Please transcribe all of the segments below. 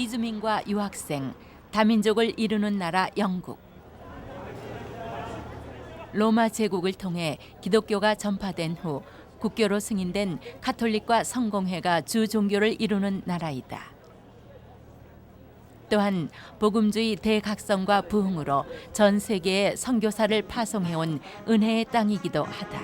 이주민과 유학생, 다민족을 이루는 나라 영국. 로마 제국을 통해 기독교가 전파된 후 국교로 승인된 가톨릭과 성공회가 주 종교를 이루는 나라이다. 또한 복음주의 대각성과 부흥으로 전 세계에 선교사를 파송해온 은혜의 땅이기도 하다.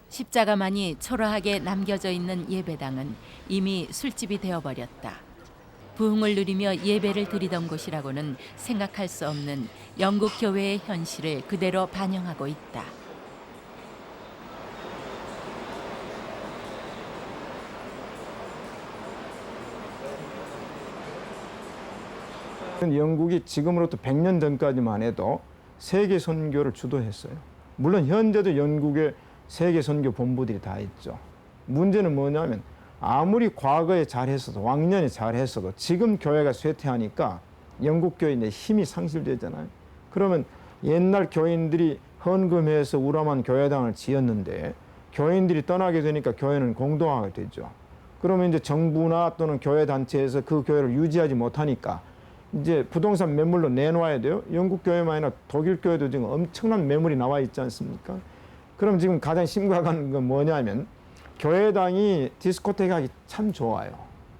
십자가만이 초라하게 남겨져 있는 예배당은 이미 술집이 되어버렸다. 부흥을 누리며 예배를 드리던 곳이라고는 생각할 수 없는 영국 교회의 현실을 그대로 반영하고 있다. 영국이 지금으로부터 100년 전까지만 해도 세계 선교를 주도했어요. 물론 현재도 영국에 세계 선교 본부들이 다 있죠. 문제는 뭐냐면 아무리 과거에 잘했어도 왕년에 잘했어도 지금 교회가 쇠퇴하니까 영국 교회의 힘이 상실되잖아요. 그러면 옛날 교인들이 헌금해서 우람한 교회당을 지었는데 교인들이 떠나게 되니까 교회는 공동화가 되죠. 그러면 이제 정부나 또는 교회 단체에서 그 교회를 유지하지 못하니까 이제 부동산 매물로 내놓아야 돼요. 영국 교회만 아니라 독일 교회도 지금 엄청난 매물이 나와 있지 않습니까? 그럼 지금 가장 심각한 건 뭐냐면 교회당이 디스코테이크 하기 참 좋아요.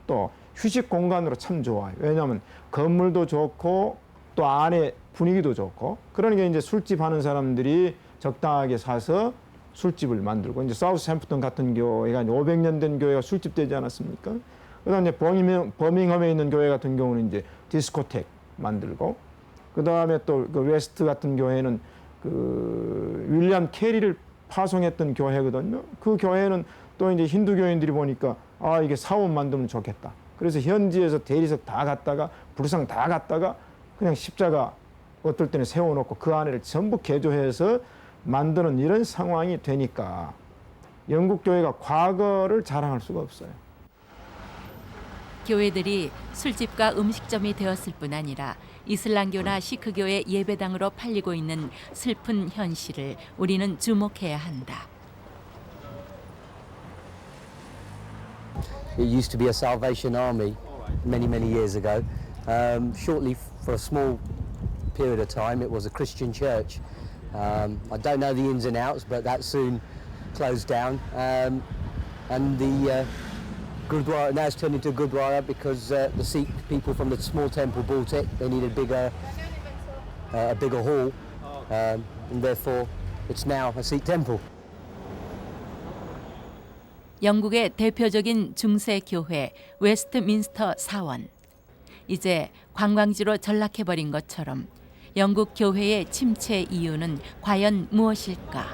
또 휴식 공간으로 참 좋아요. 왜냐하면 건물도 좋고 또 안에 분위기도 좋고 그러니까 이제 술집 하는 사람들이 적당하게 사서 술집을 만들고 이제 사우스햄프턴 같은 교회가 500년 된 교회가 술집 되지 않았습니까? 그다음에 버밍엄에 있는 교회 같은 경우는 이제 디스코텍 만들고 그다음에 또 그 웨스트 같은 교회는 그 윌리엄 캐리를 파송했던 교회거든요. 그 교회는 또 이제 힌두 교인들이 보니까 아 이게 사원 만들면 좋겠다. 그래서 현지에서 대리석 다 갖다가 불상 다 갖다가 그냥 십자가 어떨 때는 세워놓고 그 안에를 전부 개조해서 만드는 이런 상황이 되니까 영국 교회가 과거를 자랑할 수가 없어요. 교회들이 술집과 음식점이 되었을 뿐 아니라 이슬람교나 시크교의 예배당으로 팔리고 있는 슬픈 현실을 우리는 주목해야 한다. It used to be a Salvation Army many years ago. Shortly, for a small period of time, it was a Christian church. I don't know the ins and outs, but that soon closed down. And the Gurdwara now it's turned into a Gurdwara because the Sikh people from the small temple bought it. They needed a bigger hall, and therefore it's now a Sikh temple. 영국의 대표적인 중세 교회 웨스트민스터 사원. 이제 관광지로 전락해버린 것처럼 영국 교회의 침체 이유는 과연 무엇일까?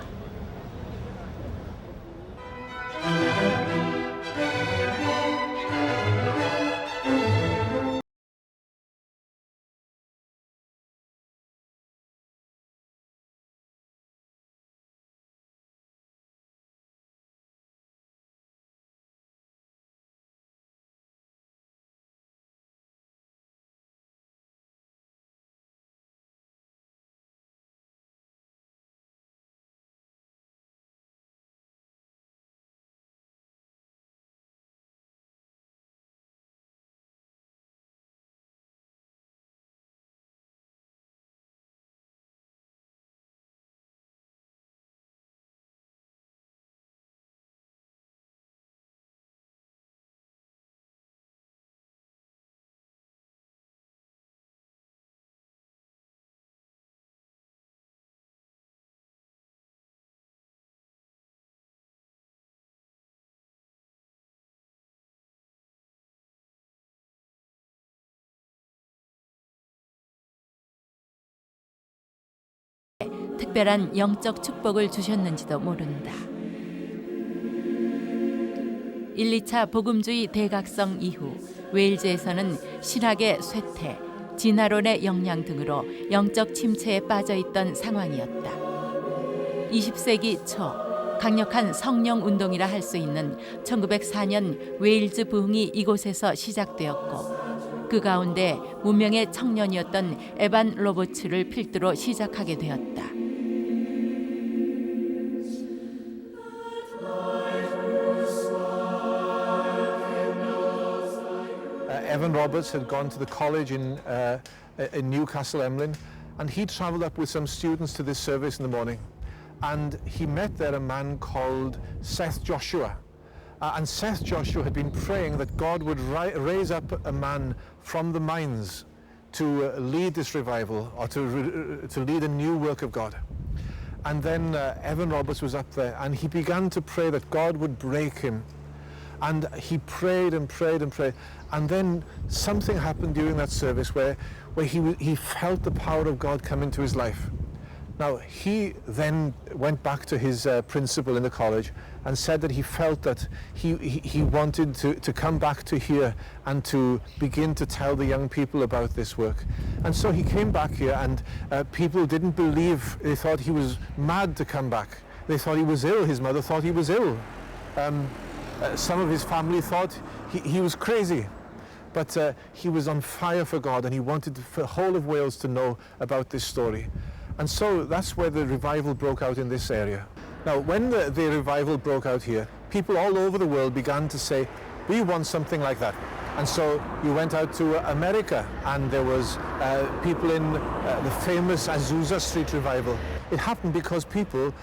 특별한 영적 축복을 주셨는지도 모른다. 1, 2차 복음주의 대각성 이후 웨일즈에서는 신학의 쇠퇴, 진화론의 영향 등으로 영적 침체에 빠져 있던 상황이었다. 20세기 초 강력한 성령 운동이라 할 수 있는 1904년 웨일즈 부흥이 이곳에서 시작되었고 그 가운데 무명의 청년이었던 에반 로버츠를 필두로 시작하게 되었다. Evan Roberts had gone to the college in Newcastle, Emlyn, and he travelled up with some students to this service in the morning. And he met there a man called Seth Joshua. And Seth Joshua had been praying that God would raise up a man from the mines to lead this revival, or to lead a new work of God. And then Evan Roberts was up there, and he began to pray that God would break him. And he prayed and prayed and prayed. And then something happened during that service where he felt the power of God come into his life. Now, he then went back to his principal in the college and said that he felt that he wanted to come back to here and to begin to tell the young people about this work. And so he came back here, and people didn't believe. They thought he was mad to come back. They thought he was ill. His mother thought he was ill. Some of his family thought he was crazy. But he was on fire for God, and he wanted the whole of Wales to know about this story. And so that's where the revival broke out in this area. Now, when the revival broke out here, people all over the world began to say, we want something like that. And so you went out to America, and there was people in the famous Azusa Street revival. It happened because people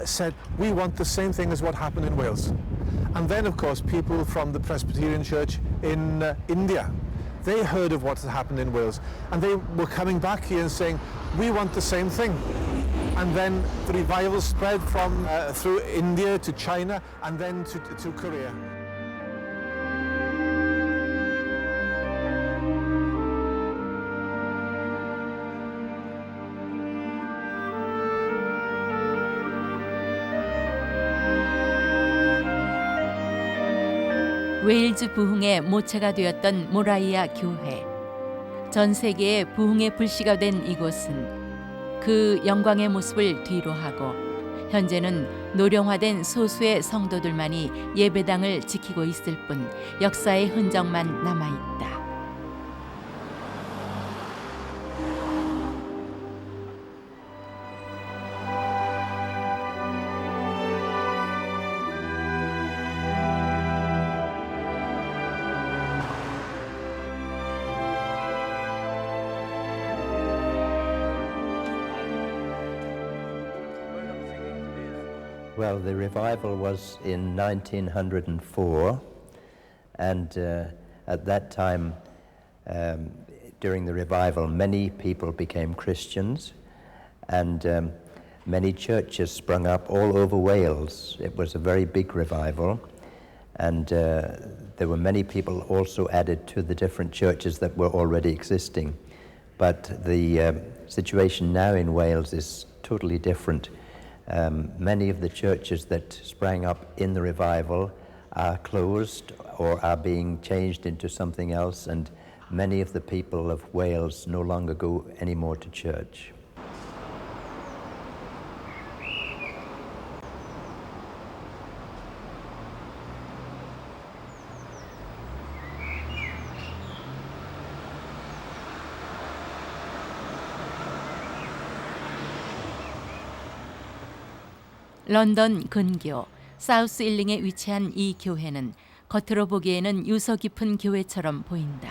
said, we want the same thing as what happened in Wales. And then, of course, people from the Presbyterian Church in India, they heard of what had happened in Wales, and they were coming back here and saying, we want the same thing. And then the revival spread from through India to China, and then to Korea. 웨일즈 부흥의 모체가 되었던 모라이아 교회. 전 세계에 부흥의 불씨가 된 이곳은 그 영광의 모습을 뒤로하고 현재는 노령화된 소수의 성도들만이 예배당을 지키고 있을 뿐 역사의 흔적만 남아있다. Well, the revival was in 1904, and at that time, during the revival, many people became Christians, and many churches sprung up all over Wales. It was a very big revival, and there were many people also added to the different churches that were already existing. But the situation now in Wales is totally different. Many of the churches that sprang up in the revival are closed or are being changed into something else, and many of the people of Wales no longer go anymore to church. 런던 근교 사우스 일링에 위치한 이 교회는 겉으로 보기에는 유서 깊은 교회처럼 보인다.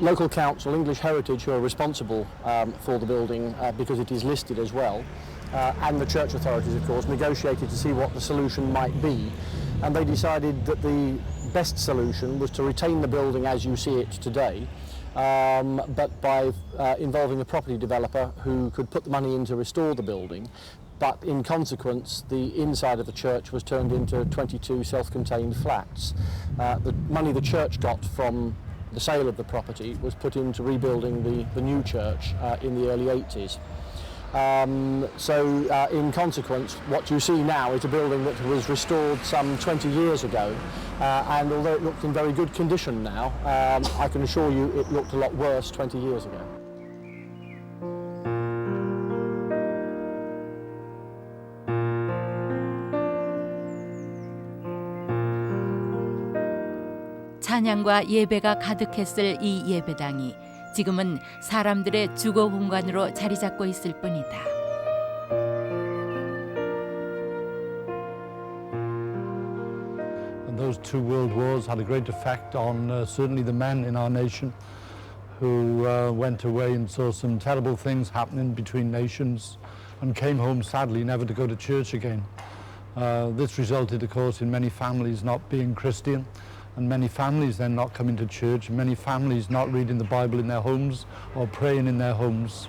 Local council, English Heritage, who are responsible for the building because it is listed as well, and the church authorities, of course, negotiated to see what the solution might be. And they decided that the best solution was to retain the building as you see it today, but by involving a property developer who could put the money in to restore the building, but in consequence the inside of the church was turned into 22 self-contained flats. The money the church got from the sale of the property was put into rebuilding the new church in the early 80s. In consequence, what you see now is a building that was restored some 20 years ago, and although it looked in very good condition now, I can assure you it looked a lot worse 20 years ago. 찬양과 예배가 가득했을 이 예배당이 지금은 사람들의 주거 공간으로 자리 잡고 있을 뿐이다. And those two world wars had a great effect on certainly the men in our nation who went away and saw some terrible things happening between nations and came home sadly never to go to church again. This resulted, of course, in many families not being Christian, and many families then not coming to church, many families not reading the Bible in their homes or praying in their homes.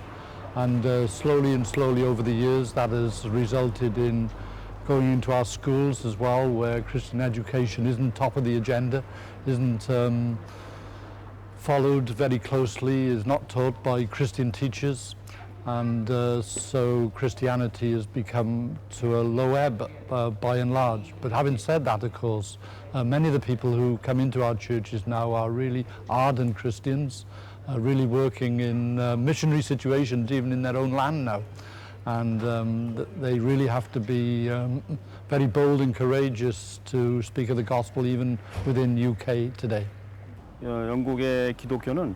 And slowly and slowly over the years that has resulted in going into our schools as well, where Christian education isn't top of the agenda, isn't followed very closely, is not taught by Christian teachers. And so Christianity has become to a low ebb by and large. But having said that, of course, many of the people who come into our churches now are really ardent Christians, really working in missionary situations even in their own land now. And they really have to be very bold and courageous to speak of the gospel even within UK today. 영국의 기독교는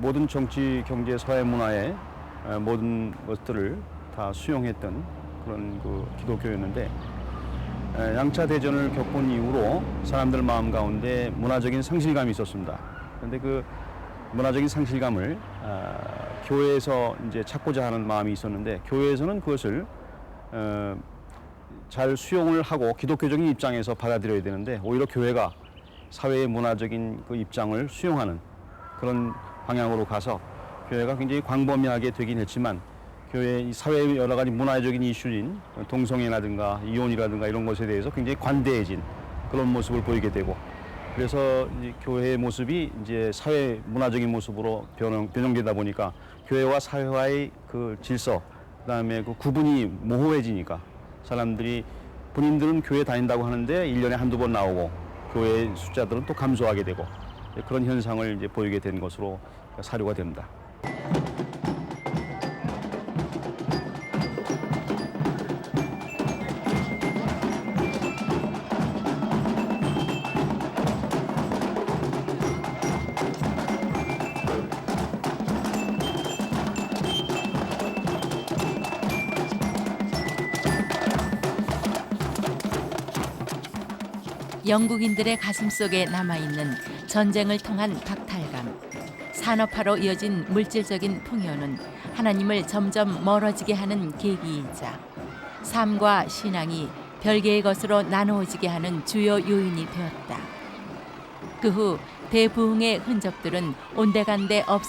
모든 정치, 경제, 사회, 문화의 모든 것들을 다 수용했던 그런 그 기독교였는데 양차 대전을 겪은 이후로 사람들 마음 가운데 문화적인 상실감이 있었습니다. 그런데 그 문화적인 상실감을 교회에서 이제 찾고자 하는 마음이 있었는데 교회에서는 그것을 잘 수용을 하고 기독교적인 입장에서 받아들여야 되는데 오히려 교회가 사회의 문화적인 그 입장을 수용하는 그런 방향으로 가서 교회가 굉장히 광범위하게 되긴 했지만 교회 사회의 여러 가지 문화적인 이슈인 동성애라든가 이혼이라든가 이런 것에 대해서 굉장히 관대해진 그런 모습을 보이게 되고 그래서 이제 교회의 모습이 이제 사회 문화적인 모습으로 변형되다 보니까 교회와 사회와의 그 질서 그다음에 그 구분이 모호해지니까 사람들이 본인들은 교회 다닌다고 하는데 1년에 한두 번 나오고 교회 숫자들은 또 감소하게 되고 그런 현상을 이제 보이게 된 것으로 사료가 됩니다. 영국인들의 가슴속에 남아있는 전쟁을 통한 박탈감, 산업화로 이어진 물질적인 풍요는 하나님을 점점 멀어지게 하는 계기이자 삶과 신앙이 별개의 것으로 나누어지게 하는 주요 요인이 되었다. 그 후 대부흥의 흔적들은 온데간데 없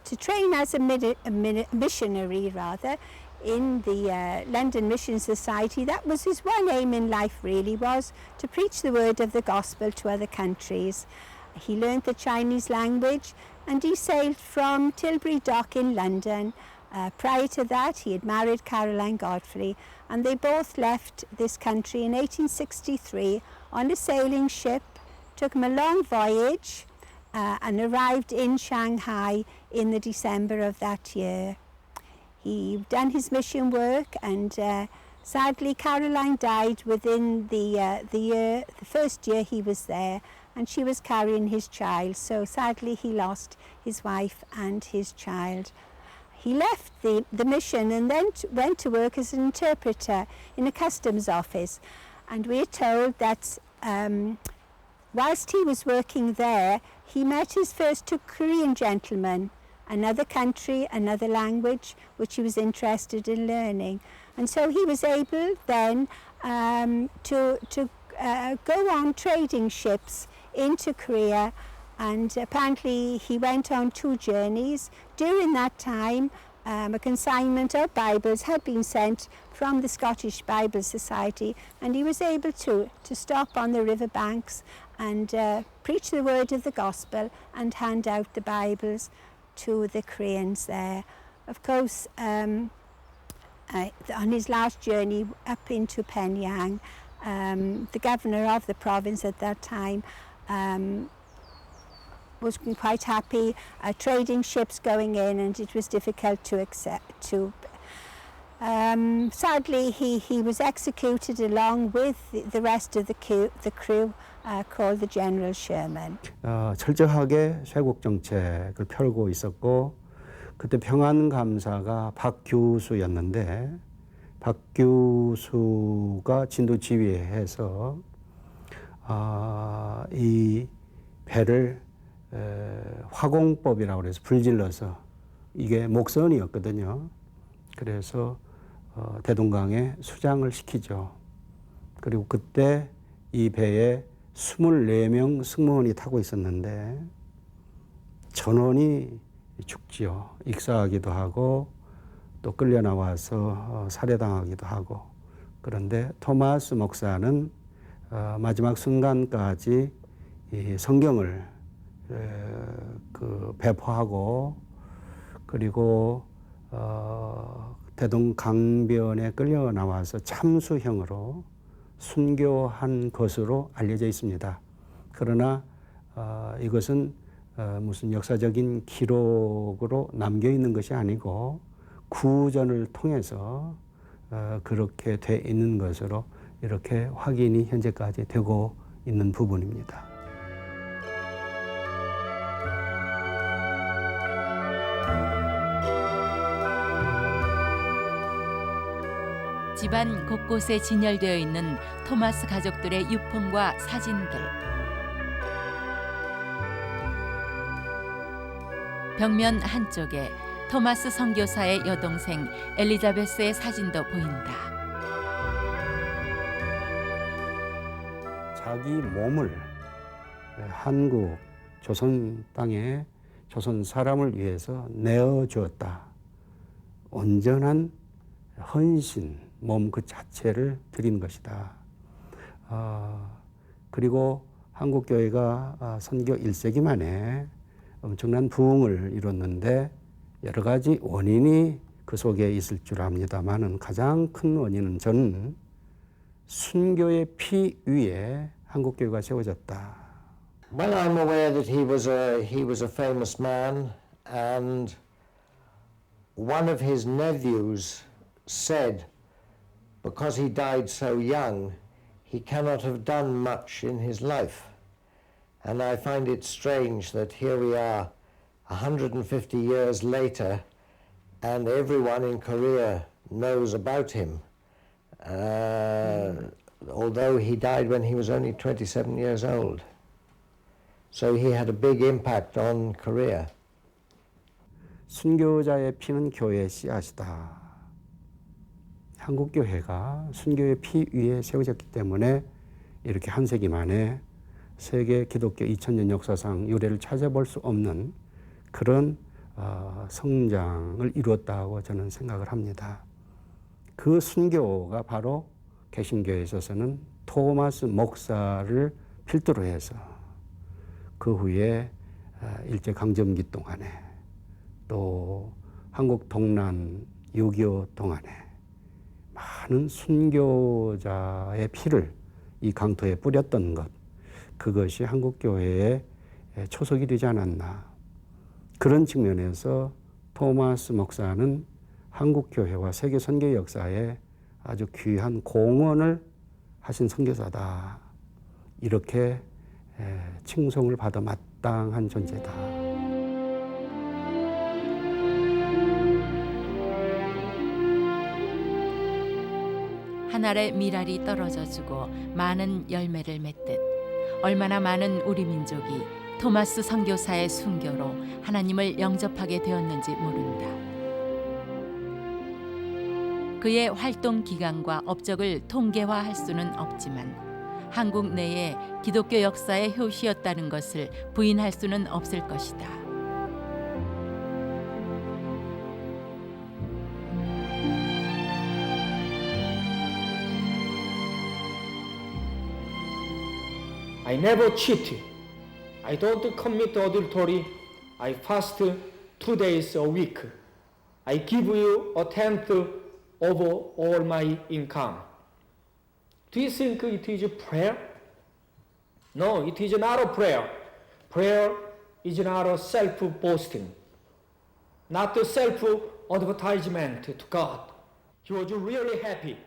To train as a missionary in the London Mission Society. That was his one aim in life, really, was to preach the word of the gospel to other countries. He learned the Chinese language and he sailed from Tilbury Dock in London. Prior to that, he had married Caroline Godfrey, and they both left this country in 1863 on a sailing ship, took him a long voyage, and arrived in Shanghai in the December of that year. He done his mission work, and sadly Caroline died within the first year he was there, and she was carrying his child, so sadly he lost his wife and his child. He left the mission and then went to work as an interpreter in a customs office, and we're told that whilst he was working there, he met his first two Korean gentlemen, another country, another language, which he was interested in learning. And so he was able then to go on trading ships into Korea, and apparently he went on 2 journeys. During that time, a consignment of Bibles had been sent from the Scottish Bible Society, and he was able to stop on the river banks and preach the word of the gospel and hand out the Bibles to the Koreans there. Of course, on his last journey up into Penyang, the governor of the province at that time was quite happy, trading ships going in, and it was difficult to accept. Sadly, he was executed along with the rest of the crew, called the General Sherman. 철저하게 쇄국 정책을 펴고 있었고, 그때 평안감사가 박 교수였는데, 박 교수가 진도 지휘해서 이 배를 화공법이라고 해서 불질러서, 이게 목선이었거든요. 그래서 대동강에 수장을 시키죠. 그리고 그때 이 배에 24명 승무원이 타고 있었는데 전원이 죽지요. 익사하기도 하고 또 끌려 나와서 살해당하기도 하고. 그런데 토마스 목사는 마지막 순간까지 이 성경을 배포하고, 그리고 대동강변에 끌려 나와서 참수형으로 순교한 것으로 알려져 있습니다. 그러나 이것은 무슨 역사적인 기록으로 남겨 있는 것이 아니고 구전을 통해서 그렇게 돼 있는 것으로 이렇게 확인이 현재까지 되고 있는 부분입니다. 집안 곳곳에 진열되어 있는 토마스 가족들의 유품과 사진들. 벽면 한쪽에 토마스 선교사의 여동생 엘리자베스의 사진도 보인다. 자기 몸을 한국 조선 땅에 조선 사람을 위해서 내어주었다. 온전한 헌신, 몸 그 자체를 드린 것이다. 그리고 한국교회가 선교 1세기 만에 엄청난 부흥을 이뤘는데 여러 가지 원인이 그 속에 있을 줄 압니다만은 가장 큰 원인은 저는 순교의 피 위에 한국교회가 세워졌다. Well, I'm aware that he was a famous man, and one of his nephews said, because he died so young, he cannot have done much in his life. And I find it strange that here we are 150 years later and everyone in Korea knows about him, although he died when he was only 27 years old. So he had a big impact on Korea. 순교자의 피는 교회의 씨앗이다. 한국교회가 순교의 피 위에 세워졌기 때문에 이렇게 한 세기 만에 세계 기독교 2000년 역사상 유례를 찾아볼 수 없는 그런 성장을 이루었다고 저는 생각을 합니다. 그 순교가 바로 개신교에 있어서는 토마스 목사를 필두로 해서 그 후에 일제강점기 동안에 또 한국 동란 6.25 동안에 많은 순교자의 피를 이 강토에 뿌렸던 것, 그것이 한국교회의 초석이 되지 않았나. 그런 측면에서 토마스 목사는 한국교회와 세계 선교 역사에 아주 귀한 공헌을 하신 선교사다. 이렇게 칭송을 받아 마땅한 존재다. 한 알의 밀알이 떨어져주고 많은 열매를 맺듯 얼마나 많은 우리 민족이 토마스 선교사의 순교로 하나님을 영접하게 되었는지 모른다. 그의 활동 기간과 업적을 통계화할 수는 없지만 한국 내에 기독교 역사의 효시였다는 것을 부인할 수는 없을 것이다. I never cheat. I don't commit adultery. I fast 2 days a week. I give you a tenth of all my income. Do you think it is a prayer? No, it is not a prayer. Prayer is not a self-boasting, not a self-advertisement to God. He was really happy.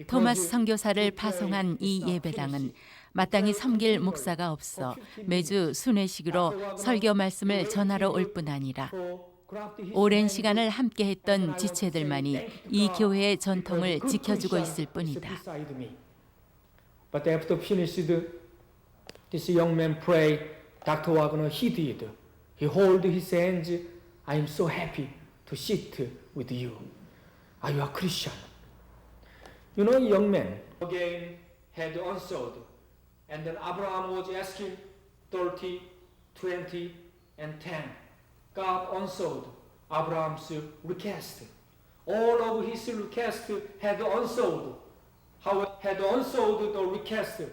토마스 선교사를 파송한 이 예배당은 마땅히 섬길 목사가 없어 매주 순회식으로 설교 말씀을 전하러 올 뿐 아니라 오랜 시간을 함께했던 지체들만이 이 교회의 전통을 지켜주고 있을 뿐이다. But after finished, this young man prayed. Dr. Wagner, he did. He held his hands. I am so happy to sit with you. Are you a Christian? You know, young man again had answered. And then Abraham was asking 30, 20, and 10. God answered Abraham's request. All of his requests had answered. How had answered the request.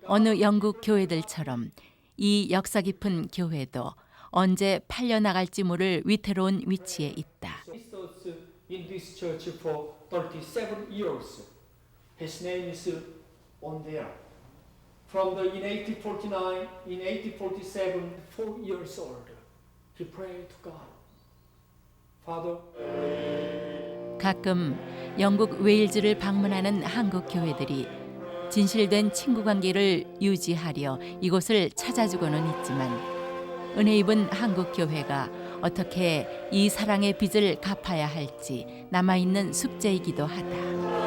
어느 영국 교회들처럼 이 역사 깊은 교회도 언제 팔려 나갈지 모를 위태로운 위치에 있다. In this church for 37 years. His name is on there. From the in 1849, in 1847, 4 years old, he prayed to God. Father. 가끔 영국 웨일즈를 방문하는 한국 교회들이 진실된 친구 관계를 유지하려 이곳을 찾아주고는 있지만 은혜 입은 한국 교회가 어떻게 이 사랑의 빚을 갚아야 할지 남아있는 숙제이기도 하다.